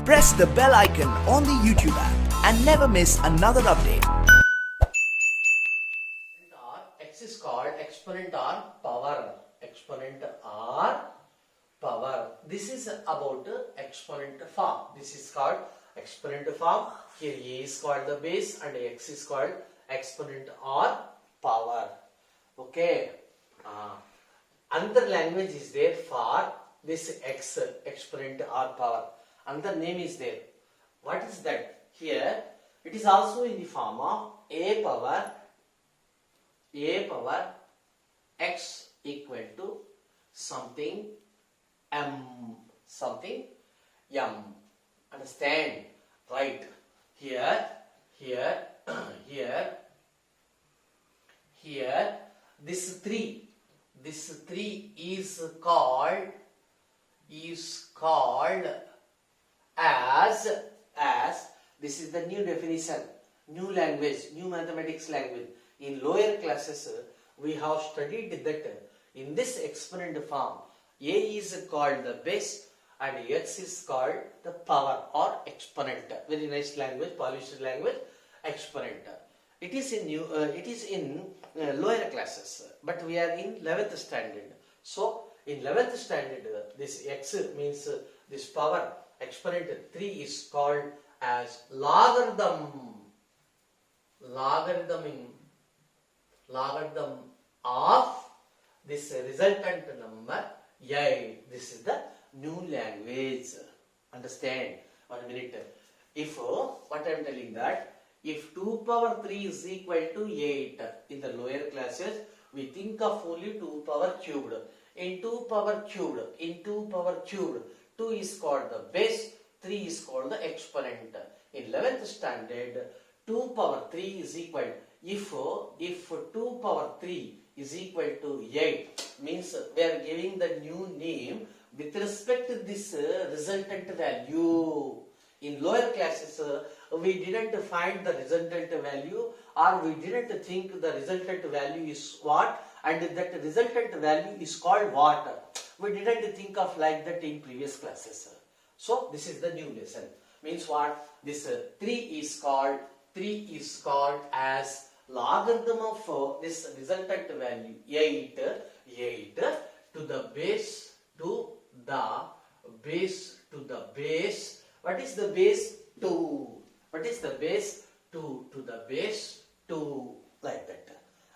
press the bell icon on the YouTube app and never miss another update. X is called exponent or power. Exponent or power. This is about exponent form. This is called exponent form. Here A is called the base and X is called exponent or power. Okay. Another language is there for this X, exponent or power. Another name is there. What is that? Here it is also in the form of a power x equal to something m. Understand? Right. Here this 3 is called as this is the new definition, new language, new mathematics language. In lower classes we have studied that in this exponent form A is called the base and X is called the power or exponent. Very nice language, polished language, exponent. It is in lower classes, but we are in 11th standard. So in 11th standard, this X means this power exponent 3 is called as logarithm of this resultant number 8. This is the new language. Understand? 1 minute. If what I am telling that if 2 power 3 is equal to 8 in the lower classes, we think of only 2 power cubed. In 2 power cubed, 2 is called the base, 3 is called the exponent. In 11th standard, 2 power 3 is equal. If 2 power 3 is equal to 8, means we are giving the new name with respect to this resultant value. In lower classes, we didn't find the resultant value, or we didn't think the resultant value is what, and that resultant value is called what. We didn't think of like that in previous classes. So this is the new lesson. Means what? This 3 is called as logarithm of this resultant value 8 to the base to the base. What is the base? 2. What is the base? 2 to the base 2, like that.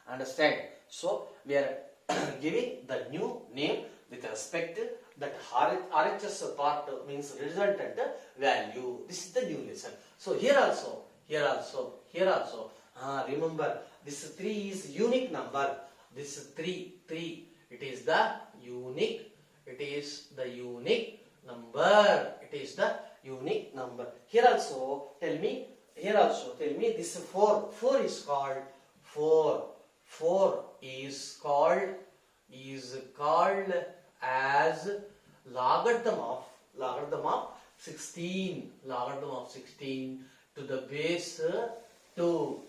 Understand? So we are giving the new name with respect to that RHS part means resultant value. This is the new lesson. So here also. Remember, this 3 is unique number. This 3, it is the unique number. Here also tell me this 4 is called 4 is called as logarithm of 16 to the base 2.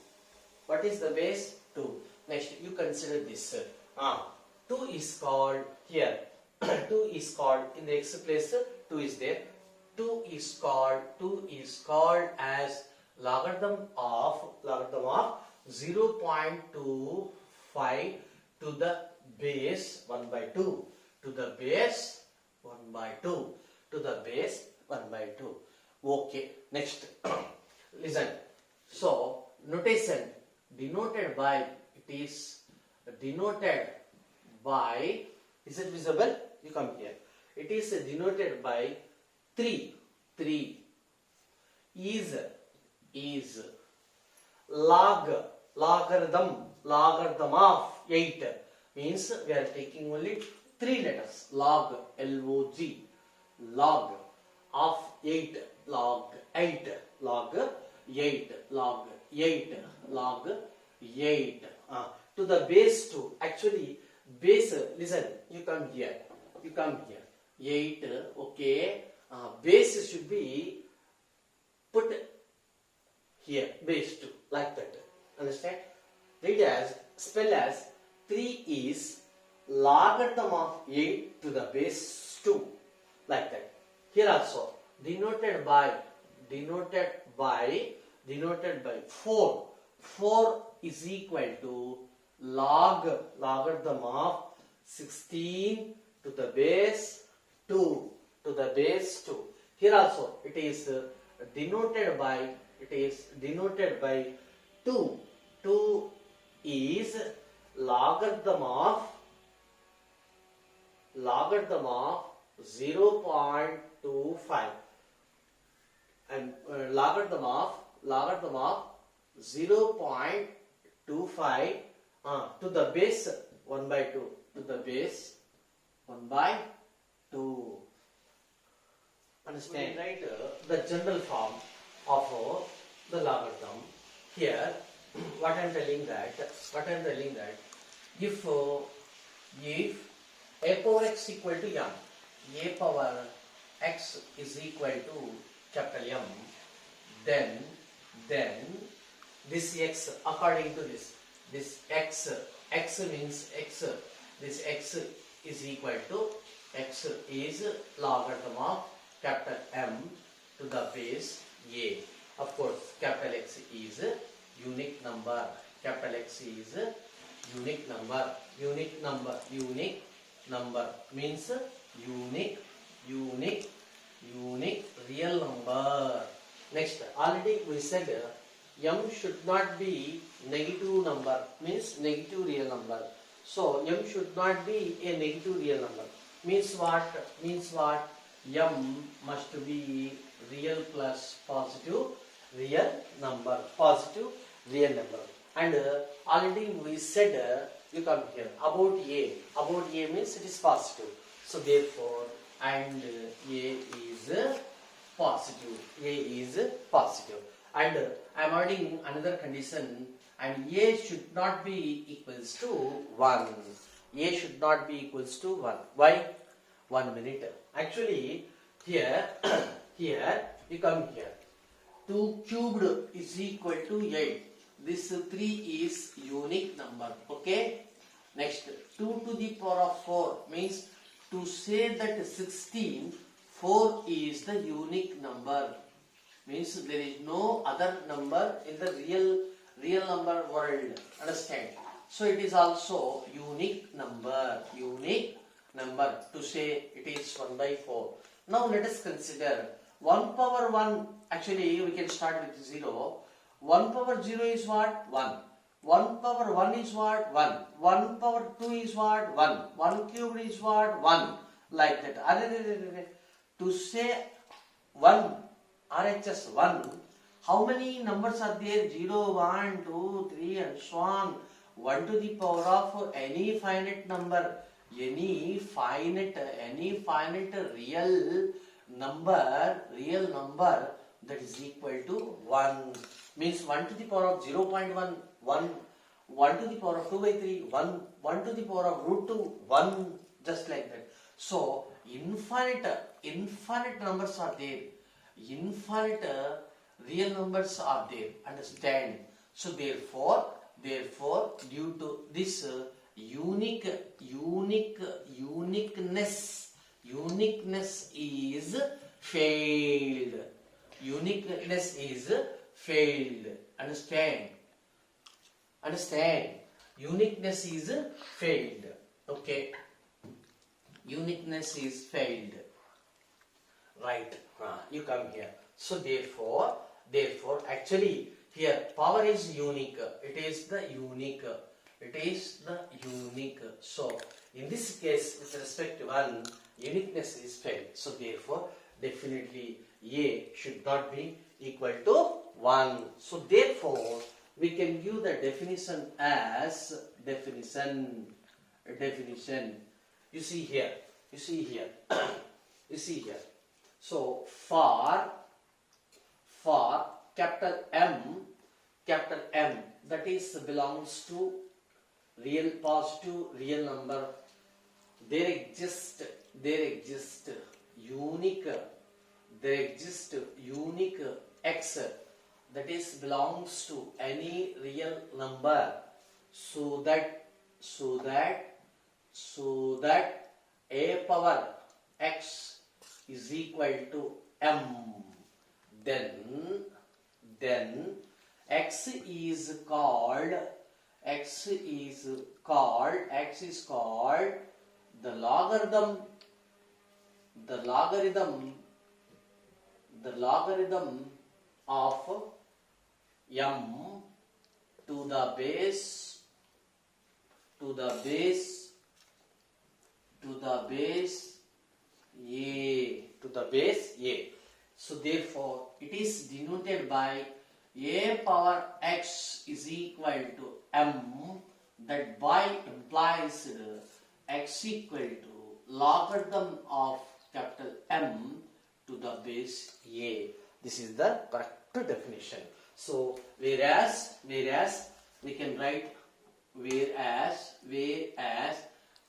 What is the base? 2. Next you consider this 2 is called here 2 is called in the x place 2 is there. 2 is called as logarithm of 0.25 to the base 1 by 2 to the base 1 by 2 to the base 1 by 2. Okay, next listen. So notation denoted by, is it visible? You come here. It is denoted by 3 is logarithm of 8, means we are taking only 3 letters. Log, L-O-G, log of 8, log 8 to the base 2. Actually base, listen, you come here 8. Okay, base should be put here, base 2, like that. Understand? Read as, spell as 3 is logarithm of 8 to the base 2, like that. Here also denoted by denoted by 4. 4 is equal to logarithm of 16 to the base 2 to the base 2. Here also it is denoted by 2. 2 is logarithm of 0.25 and logarithm of 0.25 to the base 1 by 2 to the base 1 by 2. Understand? Write the general form of the logarithm. Here, what I am telling that if a power x equal to m, a power x is equal to capital M, then this x, according to this x means x, this x is equal to x is logarithm of capital M to the base a. Of course, capital X is a unique number. Capital X is a unique number. Unique number means unique real number. Next, already we said m should not be negative number, means negative real number. So m should not be a negative real number. Means what? M must be real plus positive real number. Positive real number. And already we said, you come here, about A. About A means it is positive. So therefore, and A is positive. A is positive. And I am adding another condition, and A should not be equals to 1. A should not be equals to 1. Why? 1 minute. Actually, here, you come here. 2 cubed is equal to 8. This 3 is unique number. Okay. Next, 2 to the power of 4 means to say that 16, 4 is the unique number. Means there is no other number in the real number world. Understand? So it is also unique number. Unique number to say it is 1 by 4. Now let us consider 1 power 1. Actually, we can start with 0. 1 power 0 is what? 1. 1 power 1 is what? 1. 1 power 2 is what? 1. 1 cubed is what? 1. Like that. To say 1, RHS 1, how many numbers are there? 0, 1, 2, 3 and so on. 1 to the power of any finite number. Any finite real number that is equal to 1. Means 1 to the power of 0.1, 1 to the power of 2 by 3, 1 to the power of root 2, 1, just like that. So, infinite numbers are there. Infinite real numbers are there. Understand? So, therefore, due to this uniqueness is failed. Uniqueness is failed. Understand? Uniqueness is failed. Okay. Uniqueness is failed. Right. You come here. So therefore, actually here power is unique. It is the unique. So in this case, with respect to 1, uniqueness is failed. So therefore, definitely A should not be equal to 1. So therefore, we can give the definition as definition. You see here. So for capital M, that is belongs to real positive real number. There exist unique x that is belongs to any real number, so that a power x is equal to m. Then x is called the logarithm of m to the base a. So therefore it is denoted by a power x is equal to m. That by implies x equal to logarithm of capital M to the base a. This is the correct definition. So whereas we can write whereas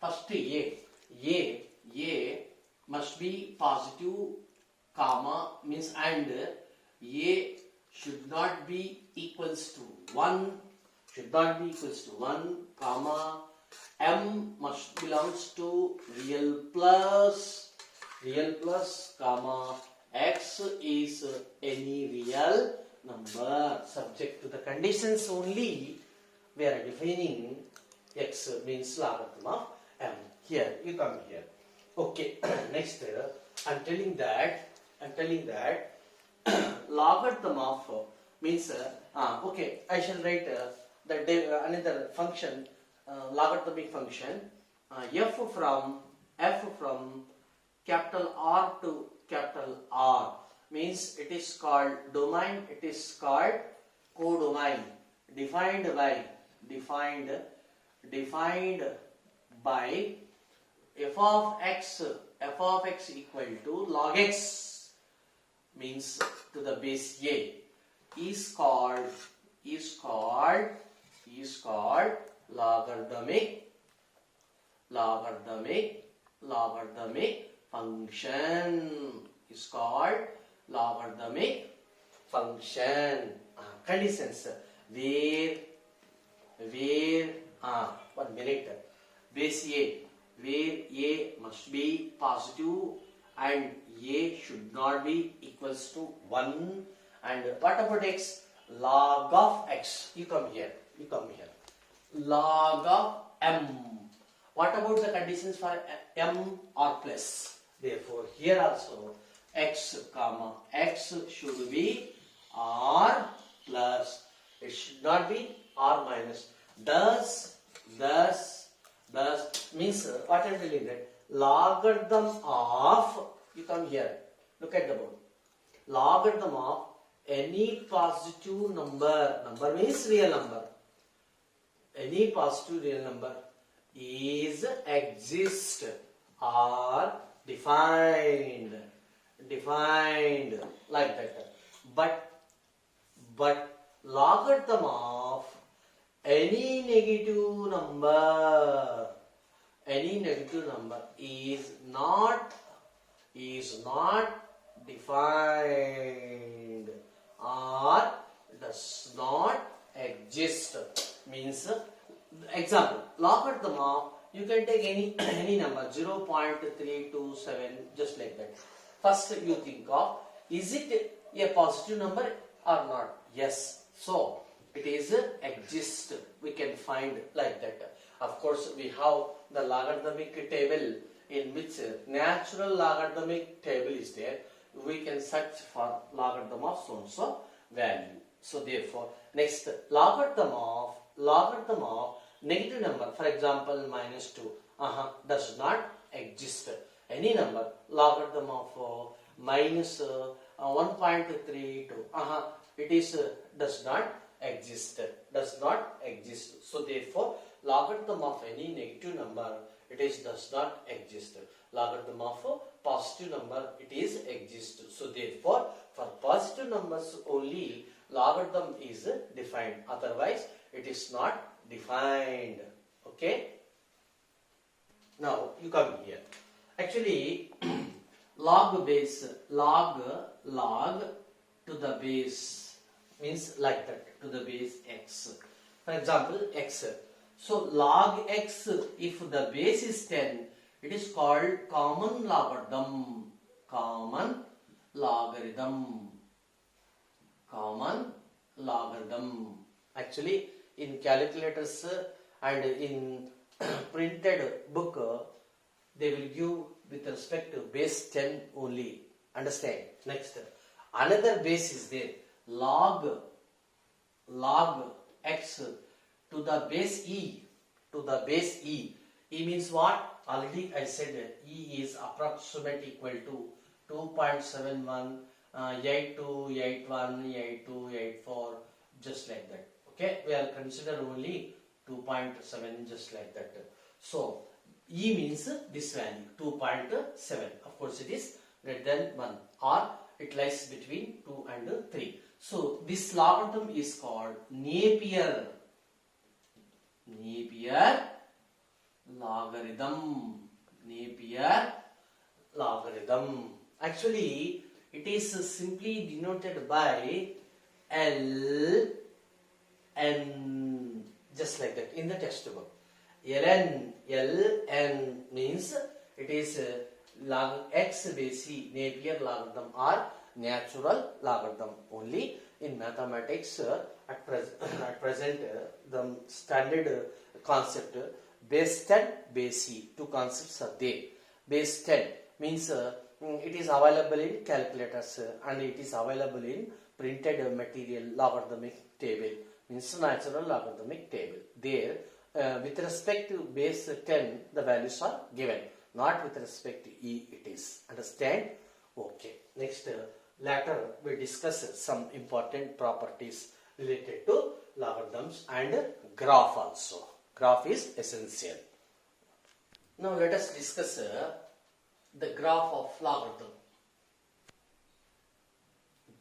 first a must be positive, comma means and a should not be equals to 1, comma m must belongs to real plus, comma x is any real number. Subject to the conditions only we are defining x means logarithm of m. Here you come here. Okay. Next I'm telling that logarithm of means okay, I shall write another function, logarithmic function, f from capital R to capital R means it is called domain, it is called codomain, defined by f of x equal to log x means to the base a is called logarithmic function, is called logarithmic function. Conditions where 1 minute, base a where a must be positive and a should not be equals to 1. And what about x? Log of x. You come here. Log of m. What about the conditions for m or plus? Therefore here also x should be r plus. It should not be r minus. Thus means what I am telling that logarithm of, you come here, look at the board, logarithm of any positive number means real number, any positive real number is exist or defined like that. But logarithm of any negative number is not defined or does not exist. Means example, logarithm of, you can take any number 0.327, just like that. First you think of, is it a positive number or not? Yes. So it is exist. We can find like that. Of course, we have the logarithmic table in which natural logarithmic table is there. We can search for logarithm of so and so value. So therefore, next logarithm of negative number, for example -2, does not exist. Any number logarithm of minus 1.32, it is does not exist. So therefore, logarithm of any negative number, it is does not exist. Logarithm of a positive number, it is exist. So therefore, for positive numbers only logarithm is defined. Otherwise, it is not defined. Okay. Now you come here. Actually, log to the base means like that, to the base x. For example, x. So log x, if the base is 10, it is called common logarithm. logarithm. Common logarithm. Actually, in calculators and in printed book, they will give with respect to base 10 only. Understand? Next, another base is there. Log x to the base e. To the base e. E means what? Already I said e is approximate equal to 2.71, 82, 81, 82, 84, just like that. Okay, we are consider only 2.7, just like that. So e means this value 2.7. Of course, it is greater than 1, or it lies between 2 and 3. So this logarithm is called Napier logarithm. Napier logarithm. Actually, it is simply denoted by L N, just like that in the textbook. Ln means it is log x base e, Napier logarithm or natural logarithm. Only in mathematics at present the standard concept base 10, base e, two concepts are there. Base 10 means it is available in calculators and it is available in printed material logarithmic table, means natural logarithmic table. There with respect to base 10 the values are given, not with respect to e it is. Understand? Okay. Next, later we discuss some important properties related to logarithms and graph also. Graph is essential. Now let us discuss the graph of logarithm.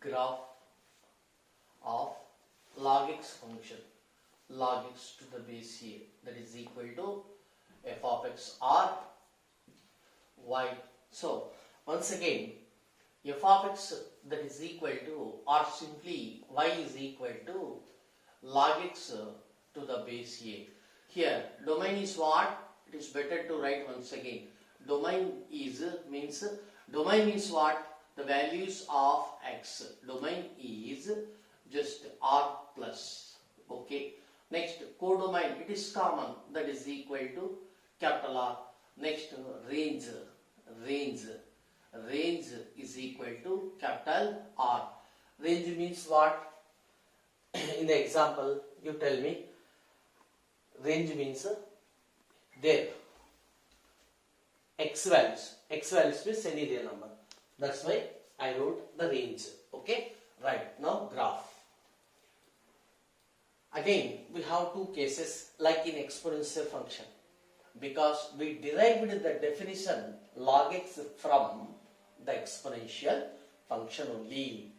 Graph of log x function. Log x to the base a, that is equal to f of x or y. So once again, f of x that is equal to, or simply y is equal to log x to the base a. Here domain is what? It is better to write once again. Domain means what? The values of x. Domain is just r plus. Okay. Next, codomain, it is common, that is equal to capital R. Next, range is equal to capital R. Range means what? In the example, you tell me. Range means there x values means any real number. That's why I wrote the range. Okay. Right. Now graph. Again, we have two cases like in exponential function, because we derived the definition log x from the exponential function only.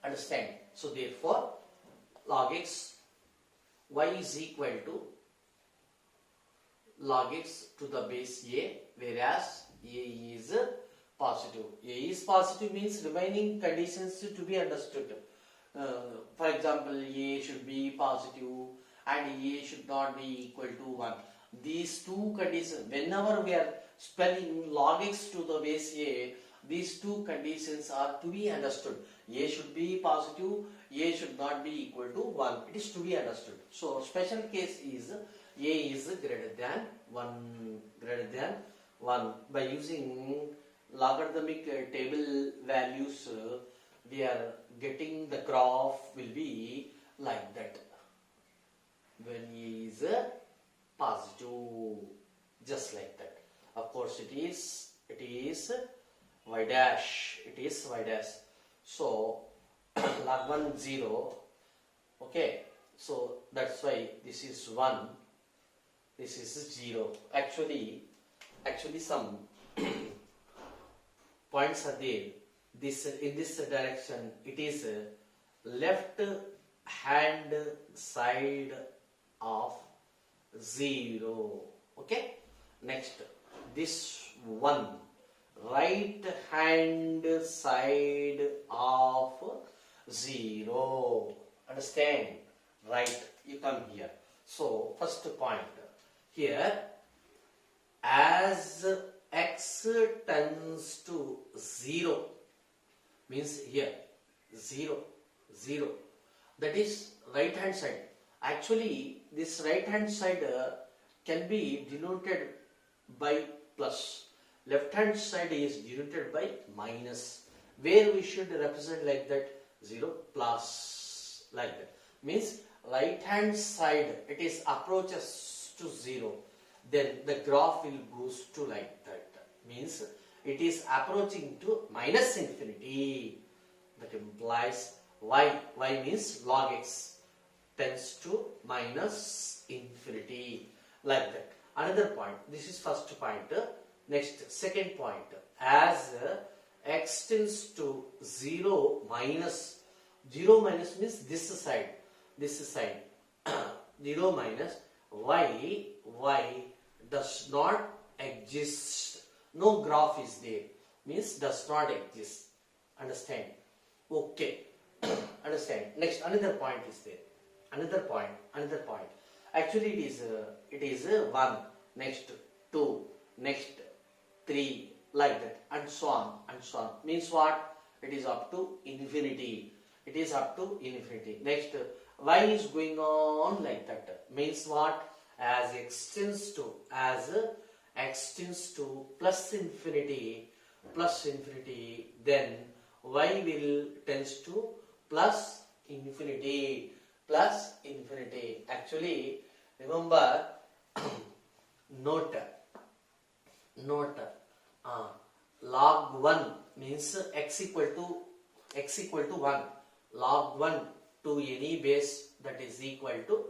Understand? So therefore, log x, y is equal to log x to the base a, whereas a is positive. A is positive means remaining conditions to be understood. For example, a should be positive and a should not be equal to 1. These two conditions, whenever we are spelling log x to the base a, these two conditions are to be understood. A should be positive, a should not be equal to 1. It is to be understood. So special case is a is greater than 1. By using logarithmic table values, we are getting the graph will be like that. When a is positive, just like that. Of course, it is y dash. It is y dash. So log 1 0. Okay. So that's why this is 1. This is 0. Actually some points are there. In this direction, it is left hand side of 0. Okay. Next, this one, right hand side of 0. Understand? Right. You come here. So first point here, as x tends to 0, means here 0, 0. That is right hand side. Actually, this right hand side can be denoted by plus. Left hand side is denoted by minus. Where we should represent like that 0 plus like that. Means right hand side it is approaches to 0. Then the graph will goes to like that. Means it is approaching to minus infinity. That implies y. Y means log x tends to minus infinity like that. Another point. This is first point. Next, second point. As x tends to 0 minus means this side 0 minus y does not exist. No graph is there. Means does not exist. Understand? Okay. Understand? Next, another point is there. Another point. Actually, it is 1. Next 2. Next 3. Like that, and so on. Means what? It is up to infinity. Next, y is going on like that. Means what? As x tends to plus infinity, then y will tends to plus infinity. Actually, remember, note. Log 1 means x equal to 1. Log 1 to any base that is equal to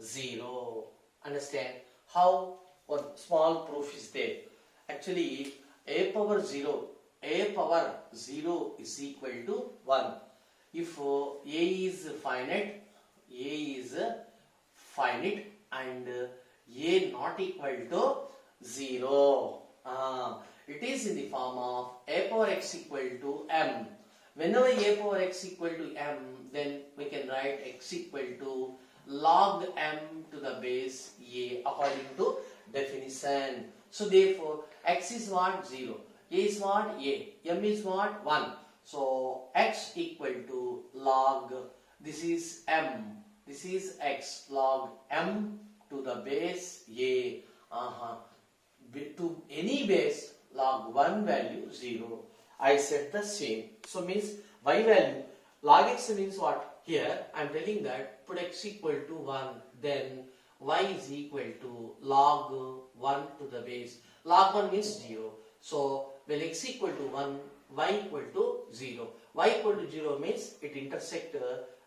0. Understand? How? One small proof is there. Actually, a power 0 is equal to 1. If a is finite and a not equal to 0. It is in the form of a power x equal to m. Whenever a power x equal to m, then we can write x equal to log m to the base a according to definition. So therefore, x is what? 0. A is what? A. M is what? 1. So x equal to log, this is m. This is x log m to the base a. To any base log 1 value 0. I said the same. So means y value log x means what? Here I am telling that put x equal to 1, then y is equal to log 1 to the base. Log 1 means 0. So when x equal to 1, y equal to 0. Y equal to 0 means it intersect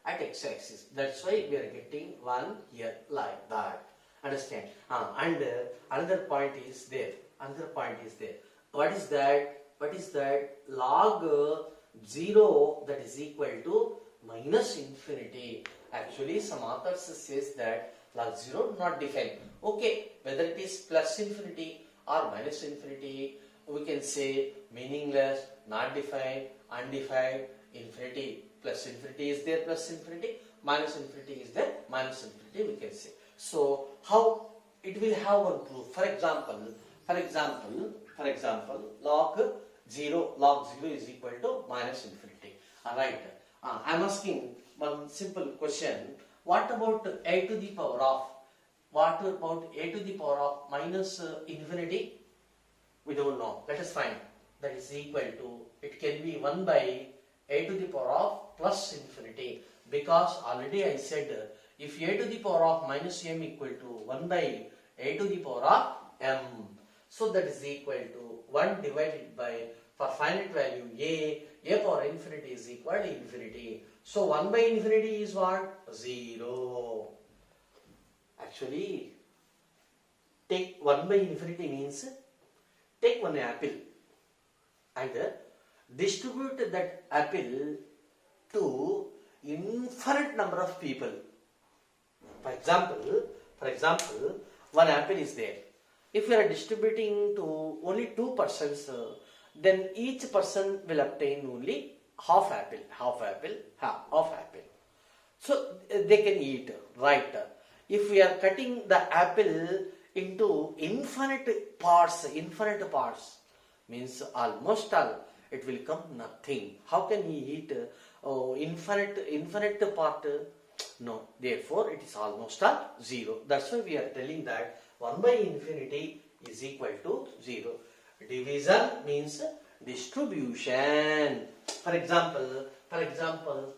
at x axis. That's why we are getting 1 here like that. Understand? And another point is there. What is that? Log 0 that is equal to minus infinity. Actually, some authors says that log 0 not defined. Okay, whether it is plus infinity or minus infinity, we can say meaningless, not defined, undefined, infinity. Plus infinity is there, plus infinity. Minus infinity is there, minus infinity we can say. So how it will have one proof? For example, log 0 is equal to minus infinity. Alright. I am asking one simple question. What about a to the power of minus infinity? We don't know. Let us find. That is equal to, it can be 1 by a to the power of plus infinity. Because already I said, if a to the power of minus m equal to 1 by a to the power of m. So that is equal to 1 divided by, for finite value a power infinity is equal to infinity. So 1 by infinity is what? 0. Actually, take 1 by infinity means, take one apple and distribute that apple to infinite number of people. For example, one apple is there. If we are distributing to only 2 persons, then each person will obtain only half apple. So they can eat, right? If we are cutting the apple into infinite parts, means almost all, it will come nothing. How can he eat infinite part? No, therefore it is almost a 0. That's why we are telling that 1 by infinity is equal to 0. Division means distribution. For example,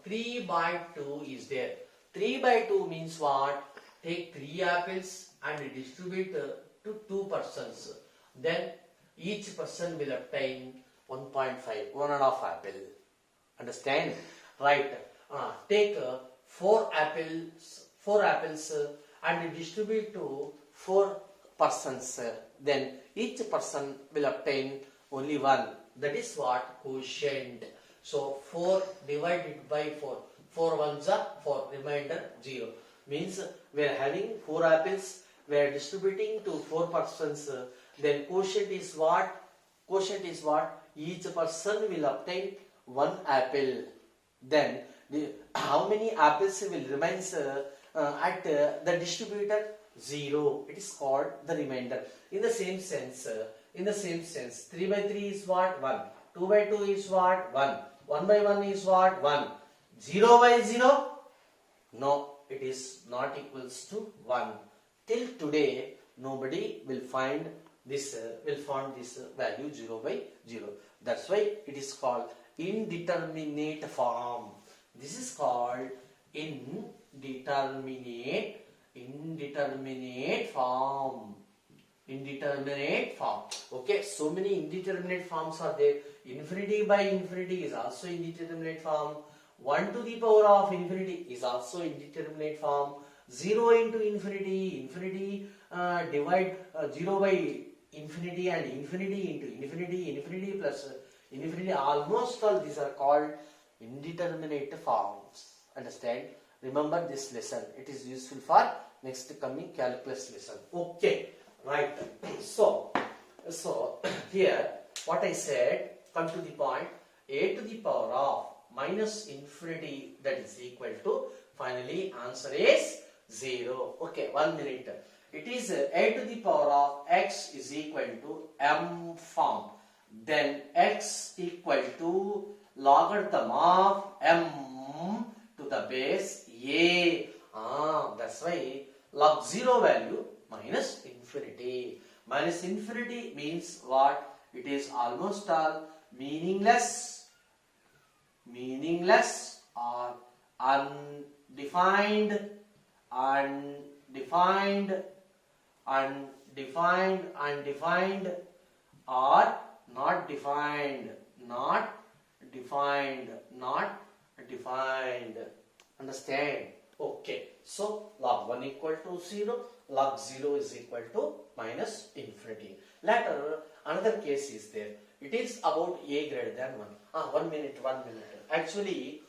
3 by 2 is there. 3 by 2 means what? Take 3 apples and distribute to 2 persons. Then each person will obtain 1.5, 1.5 apple. Understand? Right. Take 4 apples and distribute to 4 persons. Then each person will obtain only 1. That is what? Quotient. So 4 divided by 4. 4 ones are 4. Remainder 0. Means we are having 4 apples. We are distributing to 4 persons. Then quotient is what? Quotient is what? Each person will obtain 1 apple. Then how many apples will remain at the distributor? 0. It is called the remainder. In the same sense, 3 by 3 is what? 1. 2 by 2 is what? 1. 1 by 1 is what? 1. 0 by 0? No, it is not equals to 1. Till today, nobody will find this value 0 by 0. That's why it is called indeterminate form. This is called indeterminate form. Indeterminate form. Okay, so many indeterminate forms are there. Infinity by infinity is also indeterminate form. 1 to the power of infinity is also indeterminate form. 0 into infinity, divide 0 by infinity and infinity into infinity plus infinity. Almost all these are called indeterminate forms. Understand? Remember this lesson. It is useful for next coming calculus lesson. Okay, right. So here what I said, come to the point, a to the power of minus infinity, that is equal to, finally answer is 0. Okay, 1 minute. It is a to the power of x is equal to m form. Then x equal to logarithm of m to the base a. That's why log 0 value minus infinity. Minus infinity means what? It is almost all meaningless or undefined or not defined. Understand? Okay. So log 1 equal to 0, log 0 is equal to minus infinity. Later another case is there. It is about a greater than 1. 1 minute. Actually,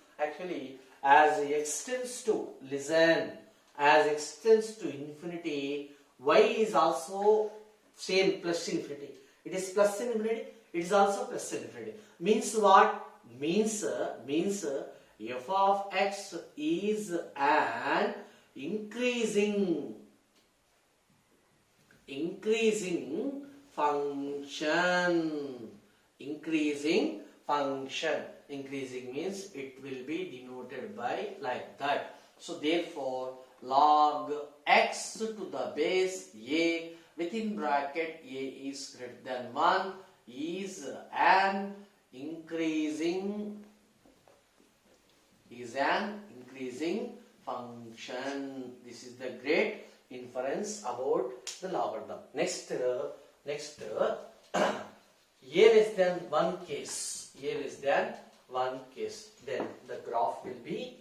as it extends to, listen, as extends to infinity, y is also same, plus infinity. It is plus infinity, it is also plus infinity. Means what? Means f of x is an increasing function. Increasing means it will be denoted by like that. So therefore log x to the base a within bracket a is greater than 1 is an increasing function. This is the great inference about the logarithm. Next a less than 1 case. Then the graph will be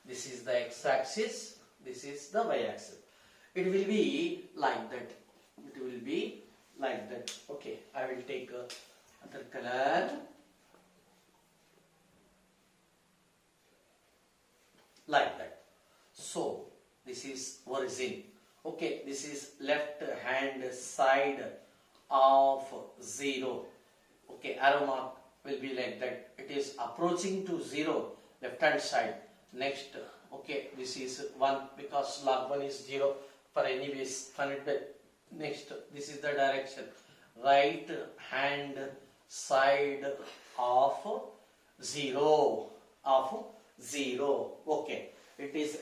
this is the x-axis, this is the y-axis. It will be like that. Okay, I will take other color. Like that. So this is origin. Okay, this is left hand side of 0. Okay, arrow mark will be like that. It is approaching to 0, left hand side. Next, okay, this is 1 because log 1 is 0 for any base. Next, this is the direction. right hand side of 0 of 0. Okay, it is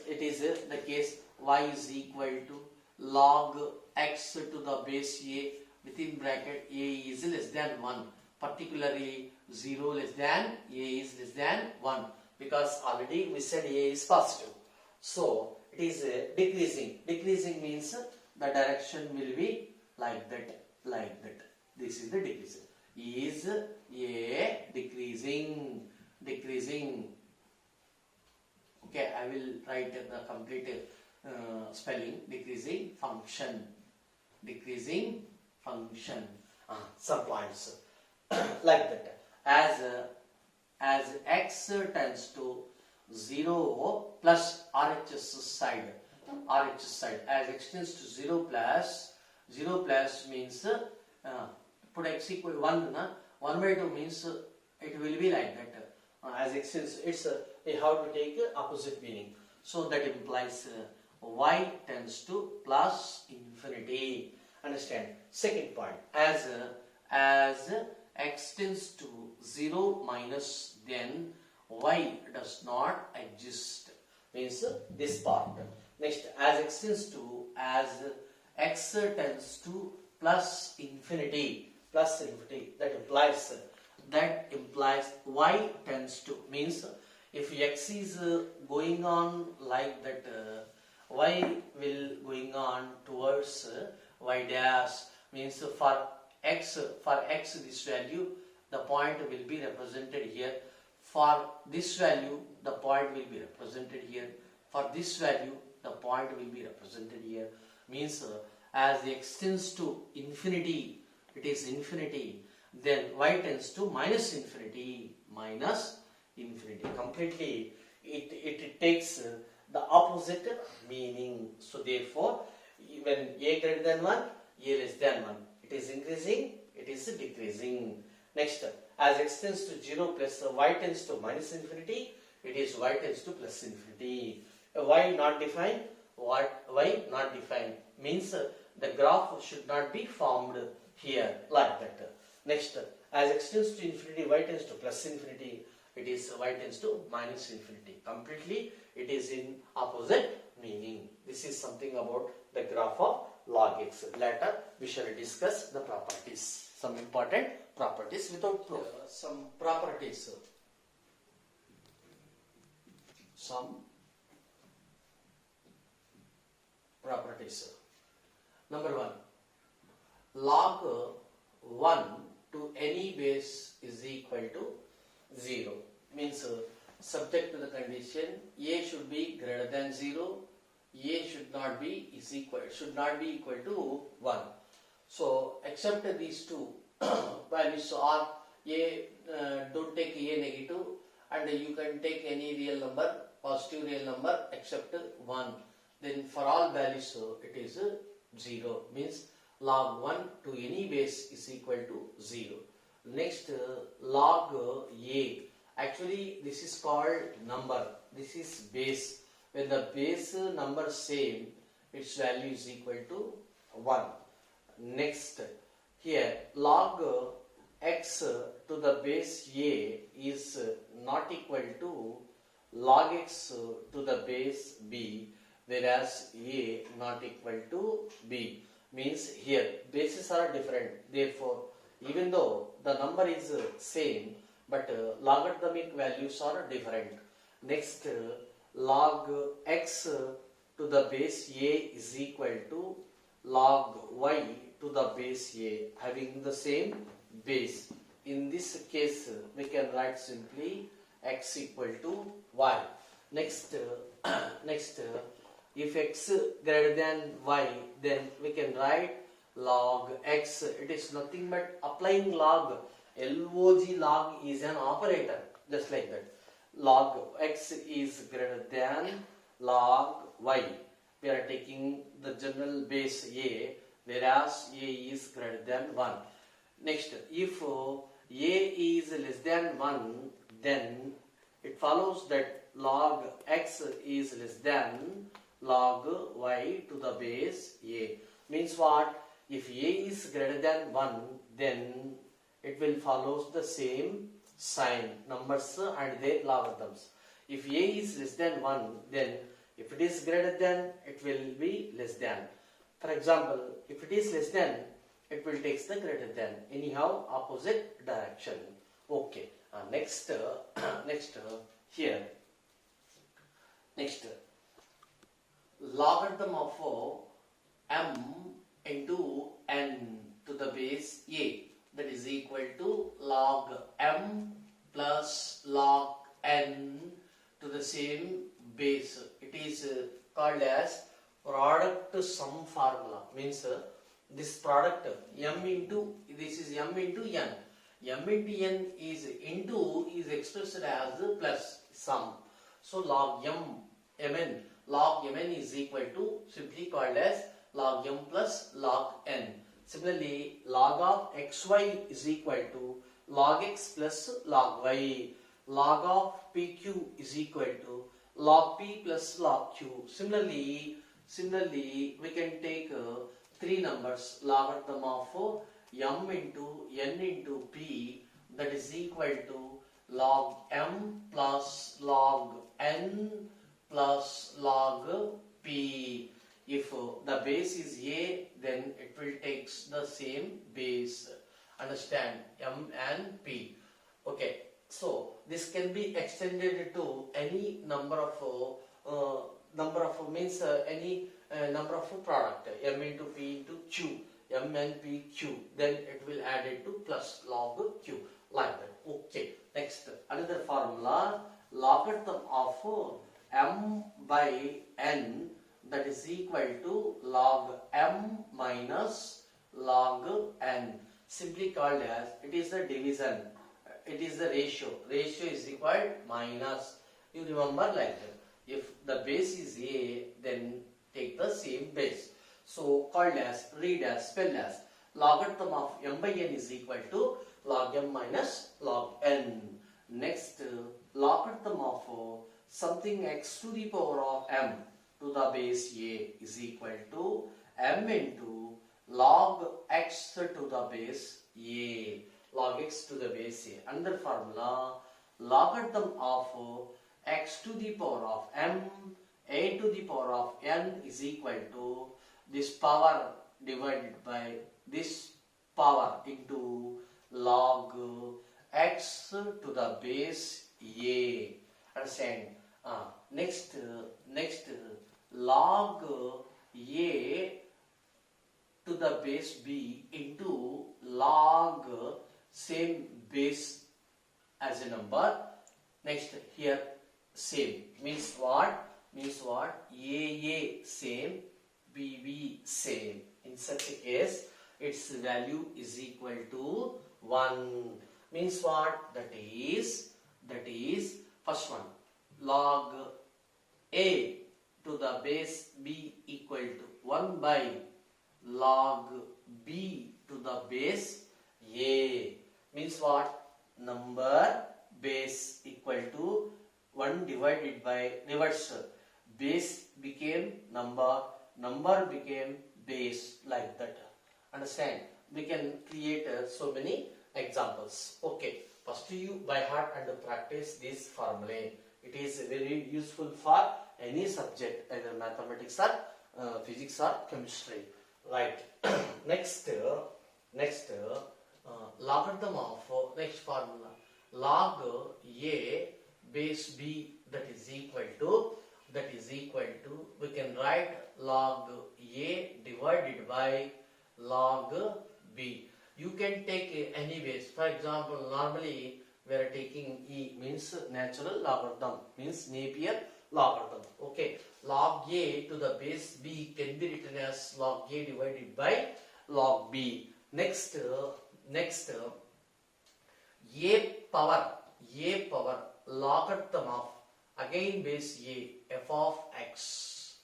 the case y is equal to log x to the base a within bracket a is less than 1, particularly 0 less than a is less than 1, because already we said a is positive. So it is decreasing. Decreasing means the direction will be like that, like that. This is the decreasing. Is a decreasing, decreasing. Okay, I will write the complete spelling. Decreasing function, decreasing function. Some points like that. As x tends to 0 plus RHS side, as x tends to 0 plus means put x equal 1, 1 by 2 means it will be like that. As x tends, it's we have to take opposite meaning. So that implies y tends to plus infinity. Understand? Second point, as x tends to 0 minus, then y does not exist, means this part. Next, as x tends to plus infinity, that implies y tends to, means if x is going on like that, y will going on towards y dash, means for x this value the point will be represented here, for this value the point will be represented here, for this value the point will be represented here, means as x tends to infinity, it is infinity, then y tends to minus infinity, completely it takes the opposite meaning. So therefore when a greater than 1, a less than 1, it is increasing, it is decreasing. Next, as x tends to 0 plus y tends to minus infinity, it is y tends to plus infinity. Y not defined, what y not defined means the graph should not be formed here like that. Next, as x tends to infinity, y tends to plus infinity, it is y tends to minus infinity. Completely it is in opposite meaning. This is something about the graph of log x. Later we shall discuss the properties, some important properties without proof. Some properties. Number 1, log 1 to any base is equal to 0, means subject to the condition a should be greater than 0, a should not be equal to 1. So except these two values are a, don't take a negative, and you can take any real number, positive real number except 1. Then for all values it is 0, means log 1 to any base is equal to 0. Next, log a, actually this is called number, this is base. When the base number same, its value is equal to 1. Next, here log x to the base a is not equal to log x to the base b, whereas a not equal to b, means here bases are different. Therefore, even though the number is same, but logarithmic values are different. Next, log x to the base a is equal to log y to the base a, having the same base. In this case, we can write simply x equal to y. Next, if x greater than y, then we can write log x. It is nothing but applying log. Log is an operator, just like that. Log x is greater than log y. We are taking the general base a, whereas a is greater than 1. Next, if a is less than 1, then it follows that log x is less than log y to the base a. Means what? If a is greater than 1, then it will follow the same sign, numbers and their logarithms. If a is less than 1, then if it is greater than, it will be less than. For example, if it is less than, it will take the greater than. Anyhow, opposite direction. Okay. Next, here. Next, logarithm of m into n to the base a, that is equal to log m plus log n to the same base. It is called as product sum formula. Means this product m into, this is m into n. M into n is expressed as plus sum. So log mn is equal to simply called as log m plus log n. Similarly, log of xy is equal to log x plus log y. Log of pq is equal to log p plus log q. Similarly, we can take three numbers, logarithm of m into n into p, that is equal to log m plus log n plus log p. If the base is a, then it will take the same base. Understand? M and p. Okay. So this can be extended to any number of means any number of product, m into p into q, m and p q. Then it will add it to plus log q, like that. Okay. Next, another formula, logarithm of m by n, that is equal to log m minus log n. Simply called as, it is the division. It is the ratio. Ratio is required minus. You remember like that. If the base is a, then take the same base. So called as, read as, spell as, logarithm of m by n is equal to log m minus log n. Next, logarithm of something x to the power of m to the base a is equal to m into log x to the base a. Log x to the base a. Under formula, logarithm of x to the power of m a to the power of n is equal to this power divided by this power into log x to the base a. Understand? Next, log a to the base b into log same base as a number. Next, here same means what? Means what? A same, B same. In such a case, its value is equal to 1. Means what? That is first one, log a to the base b equal to 1 by log b to the base a. Means what? Number base equal to 1 divided by reverse. Base became number, number became base, like that. Understand? We can create so many examples. Okay. First you by heart and practice this formulae. It is very useful for any subject, either mathematics or physics or chemistry. Right. Next, logarithm of next formula, log a base b, that is equal to we can write log a divided by log b. You can take any base. For example, normally we are taking e, means natural logarithm, means Napier logarithm. Okay, log a to the base b can be written as log a divided by log b. Next, a power logarithm of again base a, f of x,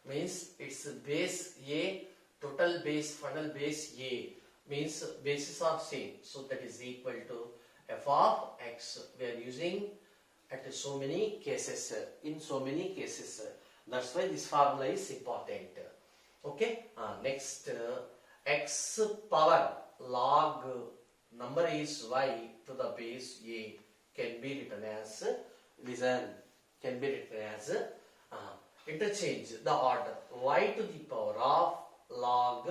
means its base a, total base, final base a, means bases are same, so that is equal to f of x. We are using at so many cases, in so many cases. That's why this formula is important. Okay. Next, x power log number is y to the base a can be written as, listen, can be written as interchange the order y to the power of log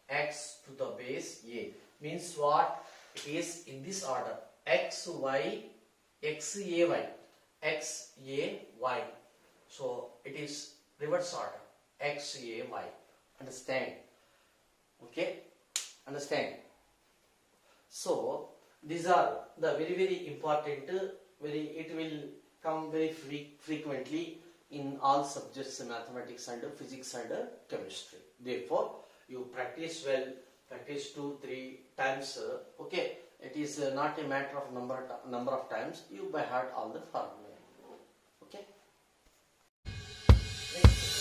x to the base a means what? It is in this order x y x a y x a y. So it is reverse order x a y. Understand? Okay? Understand? So these are the very important. It will come very frequently in all subjects, mathematics and physics and chemistry. Therefore, you practice well, practice 2-3 times. Okay, it is not a matter of number of times. You by heart all the formula. Okay. Next.